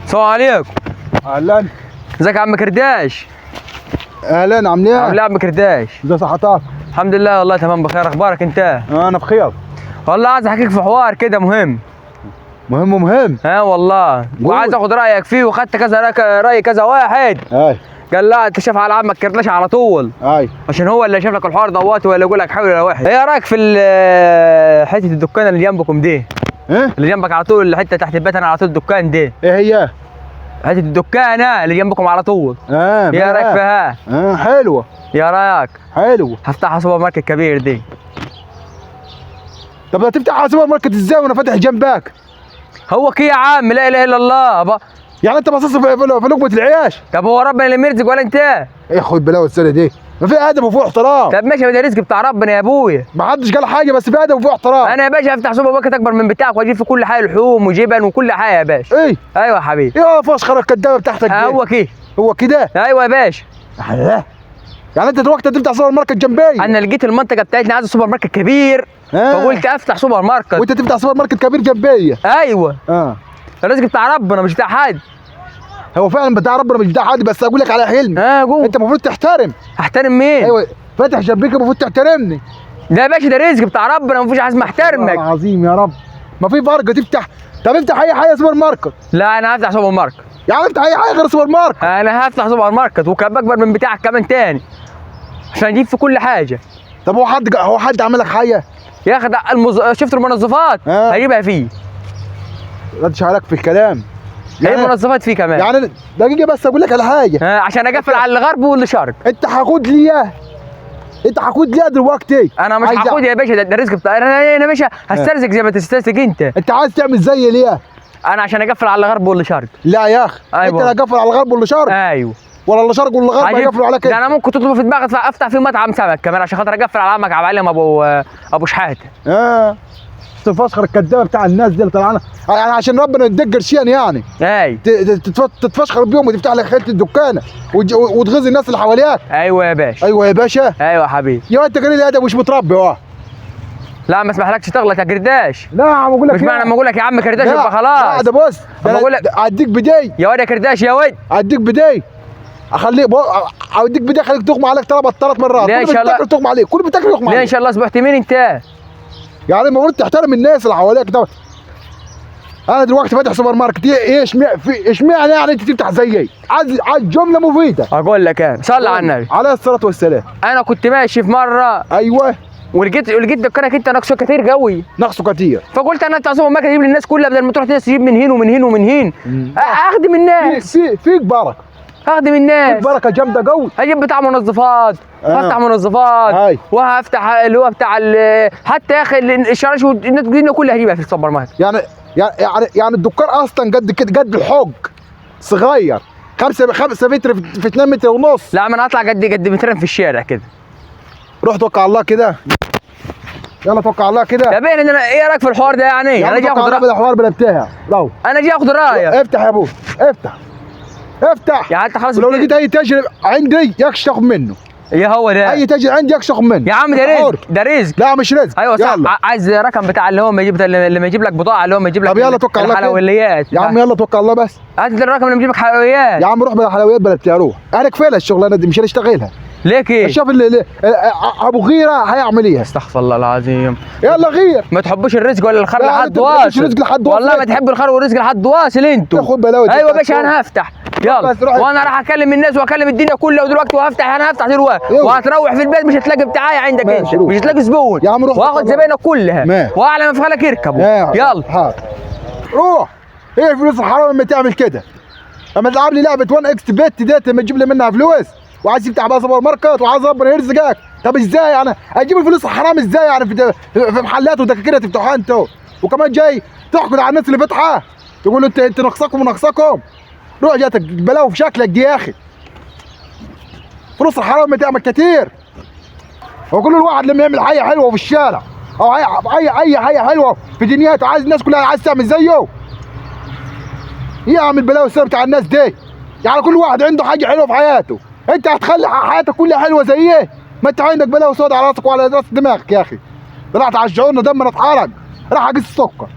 السلام عليكم. اهلا. ازيك يا عم كرداش؟ اهلا، عامل ايه؟ عامل ايه يا عم كرداش؟ ازي صحتك؟ الحمد لله والله تمام بخير. اخبارك انت؟ انا بخير. والله عايز احكيك في حوار كده مهم. مهم. ها والله وعايز اخد رايك فيه، وخدت كذا راي كذا واحد. اي قال لا انت شايف على عمك كرداش على طول، اي عشان هو اللي شاف لك الحوار دوت، ولا يقول لك حلو ولا وحش. ايه رايك في حته الدكان اللي جنبكم دي؟ ايه اللي جنبك على طول، الحته تحت البيت انا على طول الدكان دي. ايه هي؟ حته الدكانه اللي جنبكم على طول. ايه رايك فيها؟ حلوه. يا رايك حلوه. هفتحها سوبر ماركت كبير دي. طب هتفتح سوبر ماركت ازاي وانا فاتح جنبك؟ هو كي يا عم، لا اله الا الله يعني انت باصص في لقمه العيش؟ طب هو ربنا اللي مرزق ولا انت؟ ايه خد بلاوي السنه دي، ما في ادب وفوق احترام. طب ماشي، ده رزق بتاع ربنا يا ابويا. ما حدش قال حاجه، بس في ادب وفوق احترام. انا يا باشا افتح سوبر ماركت اكبر من بتاعك، واجيب في كل حاجه لحوم وجبن وكل حاجه يا باشا. ايه ايوه يا حبيبي. ايه فشخره الكدابه بتاعتك دي؟ هو كده. هو كده؟ ايوه يا باشا. الله. يعني انت دلوقتي هتفتح سوبر ماركت جنبي؟ انا لقيت المنطقه بتاعتنا عايزه سوبر ماركت كبير، فقلت افتح سوبر ماركت. وانت تفتح سوبر ماركت كبير جنبي؟ ايوه. الرزق بتاع ربنا مش بتاع حد. هو فعلا بتاع ربنا مش بتاع حد، بس اقول لك على حلم. قول. انت المفروض تحترم. احترم مين؟ ايوه فاتح جنبيك، المفروض تحترمني. ده يا باشا ده رزق بتاع ربنا، مفيش حاجه اسمها احترمك. والله العظيم يا رب ما في فرق تفتح. طب افتح اي حاجه سوبر ماركت. لا انا هفتح سوبر ماركت. يعني افتح اي حاجه غير سوبر ماركت. انا هفتح سوبر ماركت وكان اكبر من بتاعك كمان تاني، عشان اجيب في كل حاجه. طب هو حد عمل لك حاجه؟ يا اخي شفت المنظفات؟ هجيبها فيه. ردش عليك في الكلام. يعني المنظفات فيه كمان. يعني دقيقه بس اقول لك على حاجه. عشان اقفل على الغرب والشرق. انت هاخد لي اياه. انت هاخد لي اياه دلوقتي. انا مش هاخد يا باشا، ده الرزق بتاع انا يا باشا. هسترزق زي ما تسترزق انت. انت عايز تعمل زي ليه؟ انا عشان اقفل على الغرب والشرق. لا يا اخي. أيوة. انت اللي هقفل على الغرب والشرق؟ ايوه. ولا الشرق ولا الغرب هيقفلوا عليك؟ ده انا ممكن تطلب في دماغك افتح فيه مطعم سمك كمان، عشان خاطر اقفل على عمك معلم ابو شحاته. تفشخر الكدابه بتاع الناس دي اللي طلعنا يعني عشان ربنا يديك قرشين يعني. تتفشخر بيهم وتفتح لك حته الدكانه وتغذي الناس اللي حواليك. ايوه يا باشا. ايوه يا باشا. ايوه يا حبيبي. يا انت قليل ادب ومش متربي. لا ما اسمحلكش تغلط يا كرداش. لا عم اقول لك مش معنى لما اقول لك يا عم كرداش يبقى خلاص. لا ده بص بقول لك اديك بداي يا واد يا كرداش يا واد. اديك بداي اخليك اوديك بداي اخليك تغمى عليك ثلاث مرات. ليه ان شاء الله تغمى عليك، كل بتاكل يغمى عليك. ليه ان شاء الله اصبحت مين انت؟ يعني المفروض تحترم الناس اللي حواليك ده. انا دلوقتي فاتح سوبر ماركت، ايه اشمعنى يعني انت تفتح زيي؟ عايز جمله مفيده. اقول لك انا صلي على النبي عليه الصلاه والسلام. انا كنت ماشي في مره. ايوه. ولقيت دكانك انت ناقصه كتير قوي. ناقصه كتير. فقلت انا افتح سوبر ماركت اجيب للناس كلها، بدل ما تروح ناس تجيب من هنا ومن هنا ومن هنا. اخدم الناس. فيك بركه. اخدم الناس. فيك بركه جامده قوي. هجيب بتاع منظفات. هفتح منظفات. وهفتح اللي هو بتاع حتى يا اخي الشرايش والناس كلها هجيبها في السوبر ماركت. يعني الدكان اصلا قد كده، قد الحوج صغير 5 متر في 2 متر ونص. لا ما انا هطلع قد مترين في الشارع كده. روح توكل على الله كده. يلا توكل على الله كده. يا بين انا ايه رايك في الحوار ده يعني؟ انا جاي اخد رايك. الحوار بلا بتاعها. انا جاي اخد رايك. افتح يا ابوي افتح. يعني انت خلاص ولو لقيت اي تاجر عندي يكش تاخد منه. ايه هو ده؟ اي تاجر عندي يكش تاخد منه. يا عم ده رزق. ده رزق. لا مش رزق. ايوه صح. عايز رقم بتاع اللي هو ما يجيب لما يجيب لك بضاعه، اللي هو ما يجيب لك. طب يلا توكل على الله. الحلويات يا عم يلا توكل على الله بس. هات الرقم اللي يجيب لك حلويات. يا عم روح بلا حلويات بلا بتاع، روح. انا كفايه الشغلانه دي مش هنشتغلها. ليه كده؟ شوف ابو غيره هيعمل ايه. استغفر الله العظيم. يلا غير. ما تحبوش الرزق ولا الخير لحد واصل. والله ما تحبوا الخير والرزق لحد واصل انتوا. تاخد بلاوي. ايوه يا باشا انا هفتح. يلا وانا راح اكلم الناس واكلم الدنيا كلها، ودلوقتي انا هفتح دلوقتي وهتروح في البيت مش هتلاقي بتاعي عندك انت، مش هتلاقي زبون. يا عم روح واخد زباينك كلها واعلى ما في خلك يركبوا. يلا روح. ايه الفلوس الحرام لما تعمل كده؟ اما تلعب لي لعبه 1 اكس بت ديت لما تجيب لي منها فلوس، وعايز تفتح بقى سوبر ماركت وعايز ربنا يرزقك. طب ازاي يعني اجيب الفلوس الحرام ازاي يعني في محلات ودكاكين تفتحوها انتوا، وكمان جاي تحقد على الناس اللي فاتحه تقول انت ناقصاكم وناقصاكم. روح جاتك بلاوي في شكلك دي يا اخي. فلوس الحرام بتعمل كتير. هو كل الواحد لما يعمل حاجه حلوه في الشارع او اي حاجه حلوه في دنياته عايز الناس كلها عايز تعمل زيه. يعمل بلاوي السنه بتاع الناس دي. يعني كل واحد عنده حاجه حلوه في حياته، انت هتخلي حياتك كلها حلوه زي ايه؟ ما انت عندك بلاوي سودا على راسك وعلى راس دماغك يا اخي. طلعت على الشعور دمنا اتحرق، راح اقيس السكر.